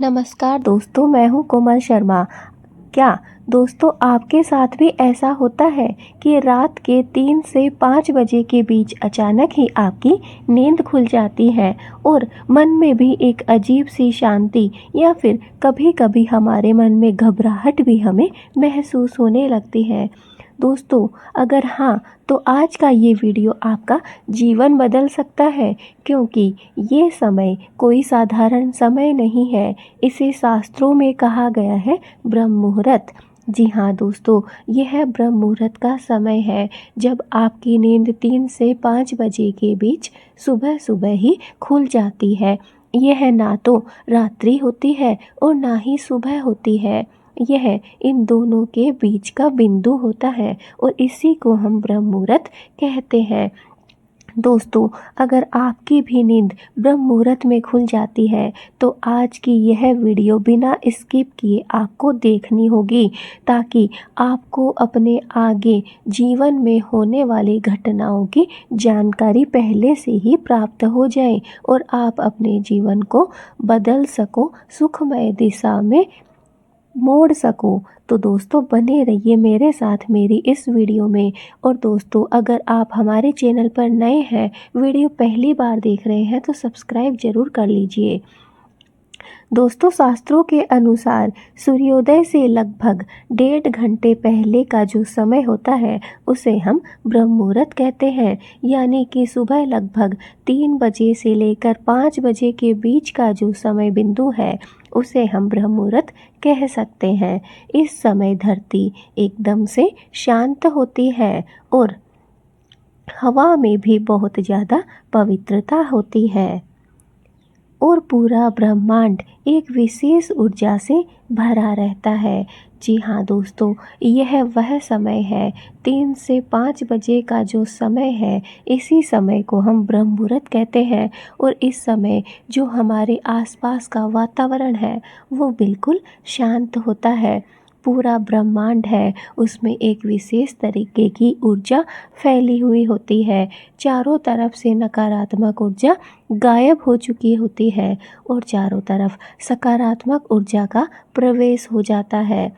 नमस्कार दोस्तों, मैं हूँ कोमल शर्मा। क्या दोस्तों आपके साथ भी ऐसा होता है कि रात के 3 से 5 बजे के बीच अचानक ही आपकी नींद खुल जाती है और मन में भी एक अजीब सी शांति या फिर कभी-कभी हमारे मन में घबराहट भी हमें महसूस होने लगती है। दोस्तों अगर हाँ, तो आज का ये वीडियो आपका जीवन बदल सकता है, क्योंकि ये समय कोई साधारण समय नहीं है। इसे शास्त्रों में कहा गया है ब्रह्म मुहूर्त। जी हाँ दोस्तों, यह ब्रह्म मुहूर्त का समय है जब आपकी नींद 3 से 5 बजे के बीच सुबह सुबह ही खुल जाती है। यह ना तो रात्रि होती है और ना ही सुबह होती है। यह इन दोनों के बीच का बिंदु होता है और इसी को हम ब्रह्म मुहूर्त कहते हैं। दोस्तों अगर आपकी भी नींद ब्रह्म मुहूर्त में खुल जाती है तो आज की यह वीडियो बिना स्किप किए आपको देखनी होगी, ताकि आपको अपने आगे जीवन में होने वाली घटनाओं की जानकारी पहले से ही प्राप्त हो जाए और आप अपने जीवन को बदल सको, सुखमय दिशा में मोड़ सको। तो दोस्तों बने रहिए मेरे साथ मेरी इस वीडियो में। और दोस्तों अगर आप हमारे चैनल पर नए हैं, वीडियो पहली बार देख रहे हैं, तो सब्सक्राइब ज़रूर कर लीजिए। दोस्तों शास्त्रों के अनुसार सूर्योदय से लगभग 1.5 घंटे पहले का जो समय होता है उसे हम ब्रह्म मुहूर्त कहते हैं, यानी कि सुबह लगभग 3 बजे से लेकर 5 बजे के बीच का जो समय बिंदु है उसे हम ब्रह्म मुहूर्त कह सकते हैं। इस समय धरती एकदम से शांत होती है और हवा में भी बहुत ज़्यादा पवित्रता होती है और पूरा ब्रह्मांड एक विशेष ऊर्जा से भरा रहता है। जी हाँ दोस्तों, यह वह समय है 3 से 5 बजे का जो समय है, इसी समय को हम ब्रह्म मुहूर्त कहते हैं। और इस समय जो हमारे आसपास का वातावरण है वो बिल्कुल शांत होता है। पूरा ब्रह्मांड है उसमें एक विशेष तरीके की ऊर्जा फैली हुई होती है। चारों तरफ से नकारात्मक ऊर्जा गायब हो चुकी होती है और चारों तरफ सकारात्मक ऊर्जा का प्रवेश हो जाता है।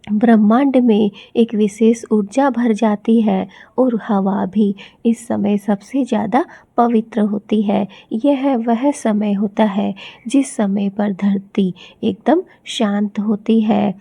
ब्रह्मांड में एक विशेष ऊर्जा भर जाती है और हवा भी इस समय सबसे ज़्यादा पवित्र होती है। यह वह समय होता है जिस समय पर धरती एकदम शांत होती है।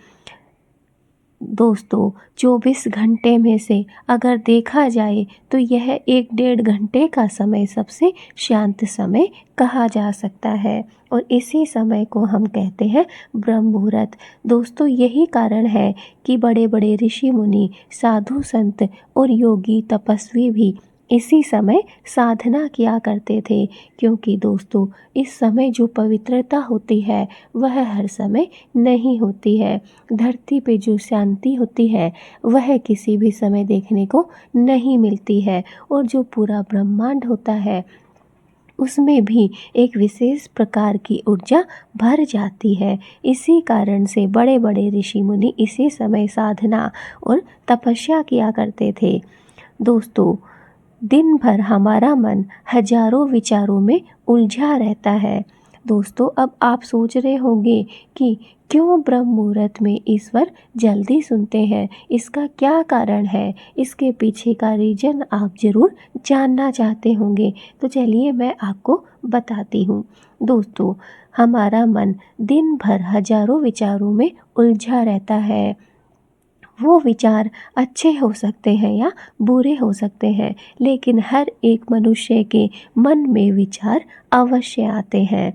दोस्तों 24 घंटे में से अगर देखा जाए तो यह 1-1.5 घंटे का समय सबसे शांत समय कहा जा सकता है और इसी समय को हम कहते हैं ब्रह्म मुहूर्त। दोस्तों यही कारण है कि बड़े बड़े ऋषि मुनि, साधु संत और योगी तपस्वी भी इसी समय साधना किया करते थे, क्योंकि दोस्तों इस समय जो पवित्रता होती है वह हर समय नहीं होती है। धरती पे जो शांति होती है वह किसी भी समय देखने को नहीं मिलती है और जो पूरा ब्रह्मांड होता है उसमें भी एक विशेष प्रकार की ऊर्जा भर जाती है। इसी कारण से बड़े बड़े ऋषि मुनि इसी समय साधना और तपस्या किया करते थे। दोस्तों दिन भर हमारा मन हजारों विचारों में उलझा रहता है। दोस्तों अब आप सोच रहे होंगे कि क्यों ब्रह्म मुहूर्त में ईश्वर जल्दी सुनते हैं, इसका क्या कारण है, इसके पीछे का रीजन आप ज़रूर जानना चाहते होंगे। तो चलिए मैं आपको बताती हूँ। दोस्तों हमारा मन दिन भर हजारों विचारों में उलझा रहता है। वो विचार अच्छे हो सकते हैं या बुरे हो सकते हैं, लेकिन हर एक मनुष्य के मन में विचार अवश्य आते हैं।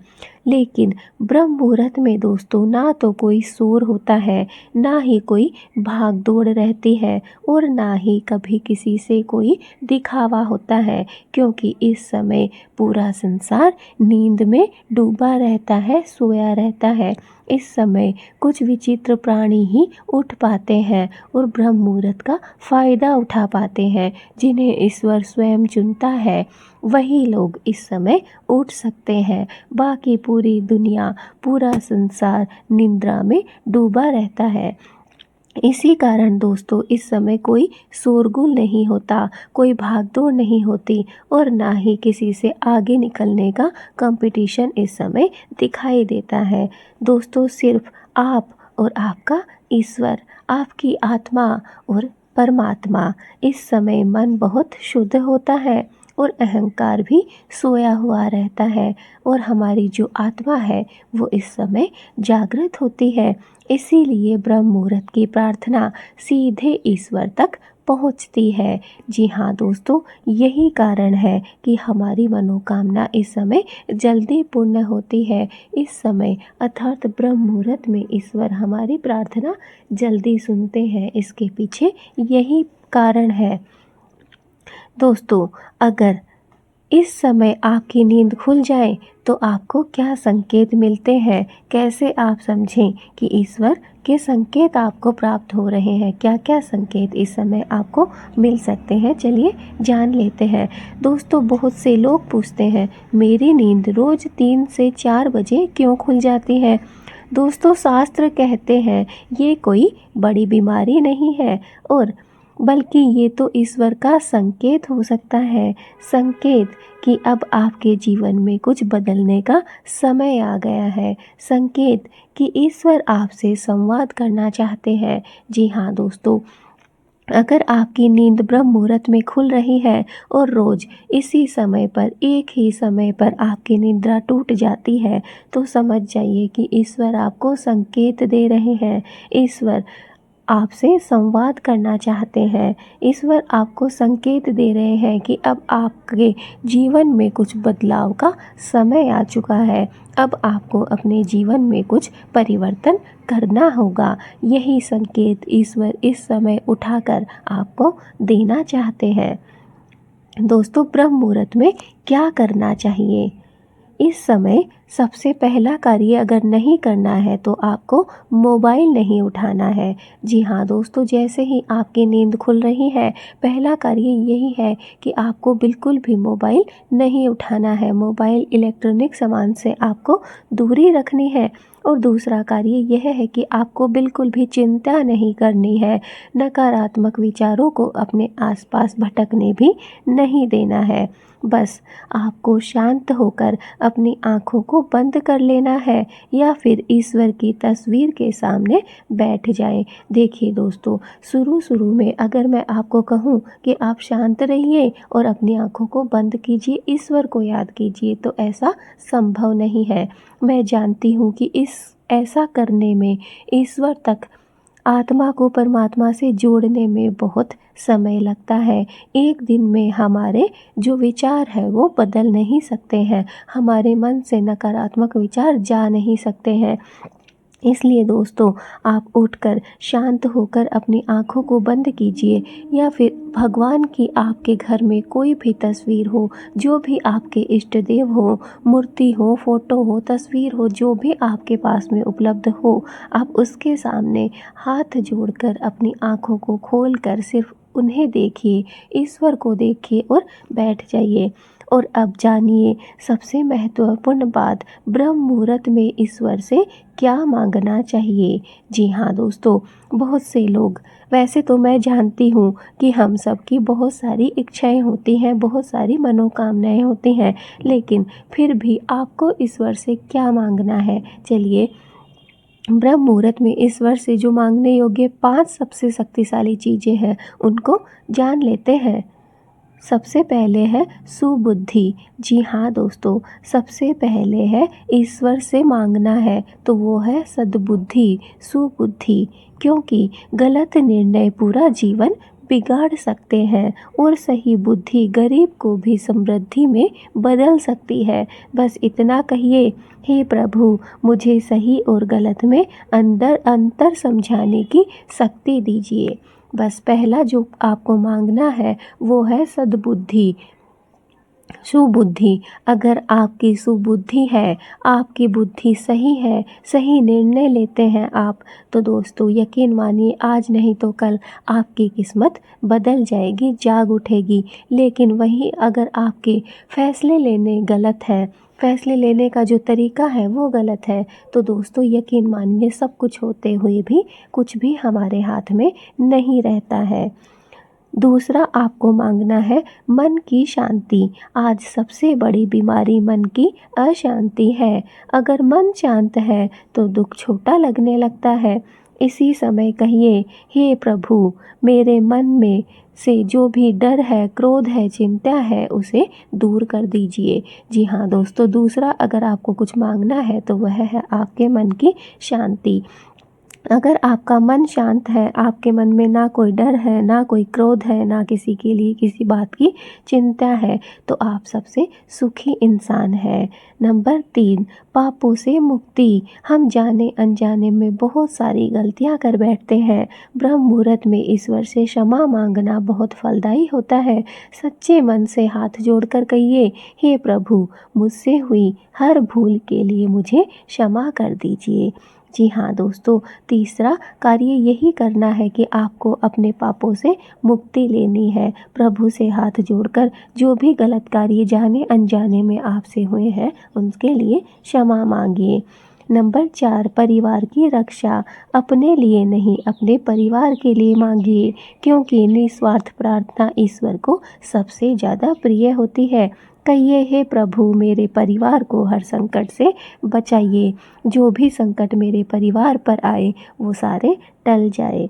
लेकिन ब्रह्म मुहूर्त में दोस्तों ना तो कोई शोर होता है, ना ही कोई भाग दौड़ रहती है और ना ही कभी किसी से कोई दिखावा होता है, क्योंकि इस समय पूरा संसार नींद में डूबा रहता है, सोया रहता है। इस समय कुछ विचित्र प्राणी ही उठ पाते हैं और ब्रह्म मुहूर्त का फ़ायदा उठा पाते हैं। जिन्हें ईश्वर स्वयं चुनता है वही लोग इस समय उठ सकते हैं। बाकी पूरी दुनिया, पूरा संसार निद्रा में डूबा रहता है। इसी कारण दोस्तों इस समय कोई शोरगुल नहीं होता, कोई भागदौड़ नहीं होती और ना ही किसी से आगे निकलने का कंपटीशन इस समय दिखाई देता है। दोस्तों सिर्फ आप और आपका ईश्वर, आपकी आत्मा और परमात्मा। इस समय मन बहुत शुद्ध होता है और अहंकार भी सोया हुआ रहता है और हमारी जो आत्मा है वो इस समय जागृत होती है। इसीलिए ब्रह्म मुहूर्त की प्रार्थना सीधे ईश्वर तक पहुंचती है। जी हाँ दोस्तों, यही कारण है कि हमारी मनोकामना इस समय जल्दी पूर्ण होती है। इस समय अर्थात ब्रह्म मुहूर्त में ईश्वर हमारी प्रार्थना जल्दी सुनते हैं। इसके पीछे यही कारण है। दोस्तों अगर इस समय आपकी नींद खुल जाए तो आपको क्या संकेत मिलते हैं, कैसे आप समझें कि ईश्वर के संकेत आपको प्राप्त हो रहे हैं, क्या क्या संकेत इस समय आपको मिल सकते हैं, चलिए जान लेते हैं। दोस्तों बहुत से लोग पूछते हैं मेरी नींद रोज़ 3 से 4 बजे क्यों खुल जाती है। दोस्तों शास्त्र कहते हैं ये कोई बड़ी बीमारी नहीं है और बल्कि ये तो ईश्वर का संकेत हो सकता है। संकेत कि अब आपके जीवन में कुछ बदलने का समय आ गया है। संकेत कि ईश्वर आपसे संवाद करना चाहते हैं। जी हाँ दोस्तों, अगर आपकी नींद ब्रह्म मुहूर्त में खुल रही है और रोज़ इसी समय पर एक ही समय पर आपकी निद्रा टूट जाती है तो समझ जाइए कि ईश्वर आपको संकेत दे रहे हैं। ईश्वर आपसे संवाद करना चाहते हैं। ईश्वर आपको संकेत दे रहे हैं कि अब आपके जीवन में कुछ बदलाव का समय आ चुका है। अब आपको अपने जीवन में कुछ परिवर्तन करना होगा। यही संकेत ईश्वर इस समय उठाकर आपको देना चाहते हैं। दोस्तों ब्रह्म मुहूर्त में क्या करना चाहिए? इस समय सबसे पहला कार्य अगर नहीं करना है तो आपको मोबाइल नहीं उठाना है। जी हाँ दोस्तों, जैसे ही आपकी नींद खुल रही है पहला कार्य यही है कि आपको बिल्कुल भी मोबाइल नहीं उठाना है। मोबाइल इलेक्ट्रॉनिक सामान से आपको दूरी रखनी है। और दूसरा कार्य यह है कि आपको बिल्कुल भी चिंता नहीं करनी है। नकारात्मक विचारों को अपने आसपास भटकने भी नहीं देना है। बस आपको शांत होकर अपनी आँखों को बंद कर लेना है या फिर ईश्वर की तस्वीर के सामने बैठ जाएं। देखिए दोस्तों, शुरू में अगर मैं आपको कहूँ कि आप शांत रहिए और अपनी आँखों को बंद कीजिए, ईश्वर को याद कीजिए, तो ऐसा संभव नहीं है। मैं जानती हूँ कि ऐसा करने में ईश्वर तक आत्मा को परमात्मा से जोड़ने में बहुत समय लगता है। एक दिन में हमारे जो विचार है वो बदल नहीं सकते हैं। हमारे मन से नकारात्मक विचार जा नहीं सकते हैं। इसलिए दोस्तों आप उठकर शांत होकर अपनी आँखों को बंद कीजिए या फिर भगवान की आपके घर में कोई भी तस्वीर हो, जो भी आपके इष्ट देव हो, मूर्ति हो, फोटो हो, तस्वीर हो, जो भी आपके पास में उपलब्ध हो, आप उसके सामने हाथ जोड़कर अपनी आँखों को खोलकर सिर्फ उन्हें देखिए, ईश्वर को देखिए और बैठ जाइए। और अब जानिए सबसे महत्वपूर्ण बात, ब्रह्म मुहूर्त में ईश्वर से क्या मांगना चाहिए। जी हाँ दोस्तों, बहुत से लोग, वैसे तो मैं जानती हूँ कि हम सब की बहुत सारी इच्छाएं होती हैं, बहुत सारी मनोकामनाएं होती हैं, लेकिन फिर भी आपको ईश्वर से क्या मांगना है। चलिए ब्रह्म मुहूर्त में ईश्वर से जो मांगने योग्य 5 सबसे शक्तिशाली चीज़ें हैं उनको जान लेते हैं। सबसे पहले है सुबुद्धि। जी हाँ दोस्तों, सबसे पहले है ईश्वर से मांगना है तो वो है सद्बुद्धि, सुबुद्धि। क्योंकि गलत निर्णय पूरा जीवन बिगाड़ सकते हैं और सही बुद्धि गरीब को भी समृद्धि में बदल सकती है। बस इतना कहिए, हे प्रभु मुझे सही और गलत में अंतर समझाने की शक्ति दीजिए। बस पहला जो आपको मांगना है वो है सद्बुद्धि। सुबुद्धि, अगर आपकी सुबुद्धि है, आपकी बुद्धि सही है, सही निर्णय लेते हैं आप, तो दोस्तों यकीन मानिए आज नहीं तो कल आपकी किस्मत बदल जाएगी, जाग उठेगी। लेकिन वहीं अगर आपके फैसले लेने गलत हैं, फैसले लेने का जो तरीका है वो गलत है, तो दोस्तों यकीन मानिए सब कुछ होते हुए भी कुछ भी हमारे हाथ में नहीं रहता है। दूसरा आपको मांगना है मन की शांति। आज सबसे बड़ी बीमारी मन की अशांति है। अगर मन शांत है तो दुख छोटा लगने लगता है। इसी समय कहिए, हे प्रभु, मेरे मन में से जो भी डर है, क्रोध है, चिंता है, उसे दूर कर दीजिए। जी हाँ दोस्तों, दूसरा अगर आपको कुछ मांगना है तो वह है आपके मन की शांति। अगर आपका मन शांत है, आपके मन में ना कोई डर है, ना कोई क्रोध है, ना किसी के लिए किसी बात की चिंता है, तो आप सबसे सुखी इंसान हैं। नंबर 3, पापों से मुक्ति। हम जाने अनजाने में बहुत सारी गलतियां कर बैठते हैं। ब्रह्म मुहूर्त में ईश्वर से क्षमा मांगना बहुत फलदायी होता है। सच्चे मन से हाथ जोड़कर कहिए, हे प्रभु, मुझसे हुई हर भूल के लिए मुझे क्षमा कर दीजिए। जी हाँ दोस्तों, तीसरा कार्य यही करना है कि आपको अपने पापों से मुक्ति लेनी है। प्रभु से हाथ जोड़कर जो भी गलत कार्य जाने अनजाने में आपसे हुए हैं उनके लिए क्षमा मांगिए। नंबर 4, परिवार की रक्षा। अपने लिए नहीं, अपने परिवार के लिए मांगिए, क्योंकि निस्वार्थ प्रार्थना ईश्वर को सबसे ज़्यादा प्रिय होती है। कहिए, हे प्रभु, मेरे परिवार को हर संकट से बचाइए। जो भी संकट मेरे परिवार पर आए वो सारे टल जाए।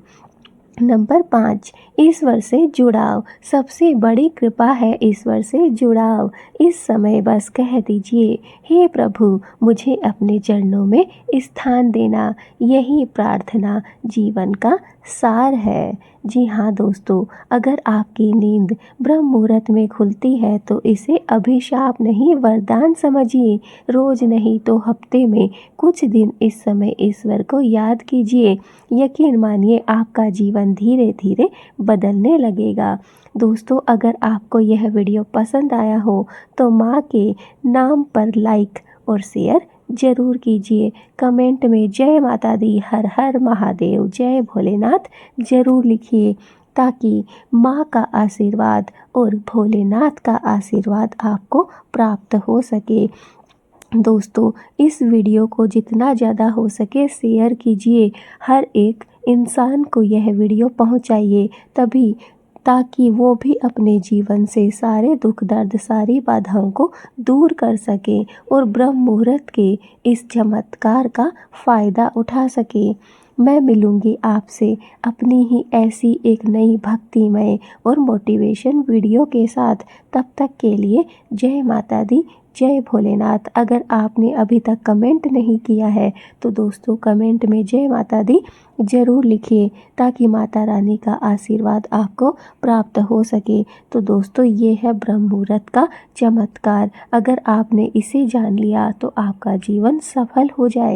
नंबर 5, ईश्वर से जुड़ाव। सबसे बड़ी कृपा है ईश्वर से जुड़ाव। इस समय बस कह दीजिए, हे प्रभु, मुझे अपने चरणों में स्थान देना। यही प्रार्थना जीवन का सार है। जी हाँ दोस्तों, अगर आपकी नींद ब्रह्म मुहूर्त में खुलती है तो इसे अभिशाप नहीं, वरदान समझिए। रोज नहीं तो हफ्ते में कुछ दिन इस समय ईश्वर को याद कीजिए। यकीन मानिए आपका जीवन धीरे धीरे बदलने लगेगा। दोस्तों, अगर आपको यह वीडियो पसंद आया हो तो माँ के नाम पर लाइक और शेयर जरूर कीजिए। कमेंट में जय माता दी, हर हर महादेव, जय भोलेनाथ जरूर लिखिए, ताकि माँ का आशीर्वाद और भोलेनाथ का आशीर्वाद आपको प्राप्त हो सके। दोस्तों, इस वीडियो को जितना ज़्यादा हो सके शेयर कीजिए। हर एक इंसान को यह वीडियो पहुंचाइए, तभी ताकि वो भी अपने जीवन से सारे दुख दर्द, सारी बाधाओं को दूर कर सके और ब्रह्म मुहूर्त के इस चमत्कार का फ़ायदा उठा सके। मैं मिलूंगी आपसे अपनी ही ऐसी एक नई भक्तिमय और मोटिवेशन वीडियो के साथ। तब तक के लिए जय माता दी, जय भोलेनाथ। अगर आपने अभी तक कमेंट नहीं किया है तो दोस्तों कमेंट में जय माता दी जरूर लिखिए, ताकि माता रानी का आशीर्वाद आपको प्राप्त हो सके। तो दोस्तों, ये है ब्रह्म मुहूर्त का चमत्कार। अगर आपने इसे जान लिया तो आपका जीवन सफल हो जाए।